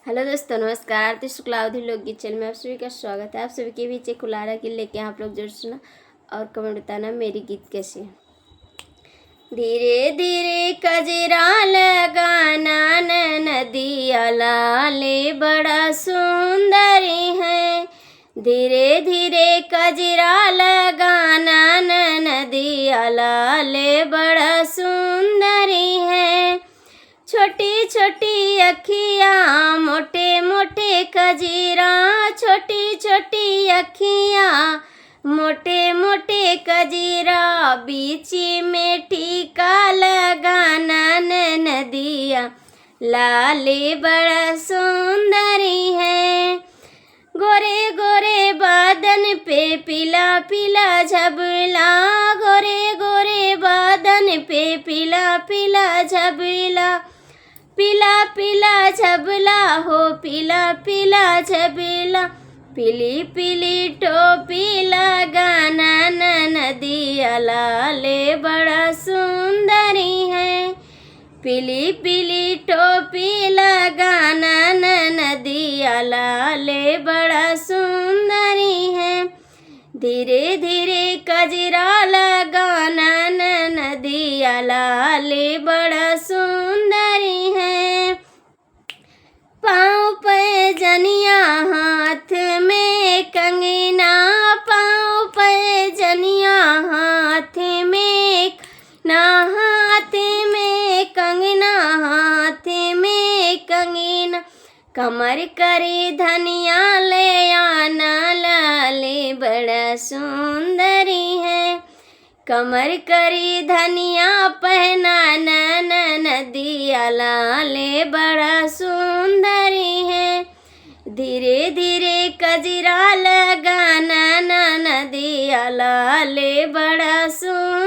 Hello दोस्तों, नमस्कार। आरती शुक्ला अवधि लोकगीत चैनल में आप सभी का स्वागत है। आप सभी के बीच एक खुलारा गीत लेके आप लोग जरूर सुना और कमेंट बताना मेरी गीत कैसी है। धीरे धीरे कजरा लगाना नदिया लाले बड़ा सुंदरी है। धीरे धीरे कजरा लगाना नदिया लाले बड़ा सुंदरी है। छोटी छोटी अखियाँ मोटे मोटे कजीरा, छोटी छोटी अखियाँ मोटे मोटे कजीरा, बीच में टीका लगाना नदिया लाले बड़ा सुंदरी है। गोरे गोरे बादन पे पीला पीला झबला, गोरे गोरे बादन पे पीला पीला झबला, पीला पीला झबला हो पीला पीला झबला, पीली पीली टोपी लगाना नदिया लाले बड़ा सुंदरी है। पीली पीली टोपी लगाना नदिया लाले बड़ा सुंदरी है। धीरे धीरे कजरा लगाना नदिया लाले बड़ा सुंदरी है। पाँव पे जनिया हाथ में कंगना, पाँव पे जनिया हाथ में ना, हाथ में कंगना, हाथ में कंगना, कमर करे धनिया ले आना लाले बड़ा सुंदरी है। कमर करी धनिया पहनाना नदिया लाले बड़ा सुंदरी है। धीरे धीरे कजरा लगाना नदिया लाले बड़ा सुंदरी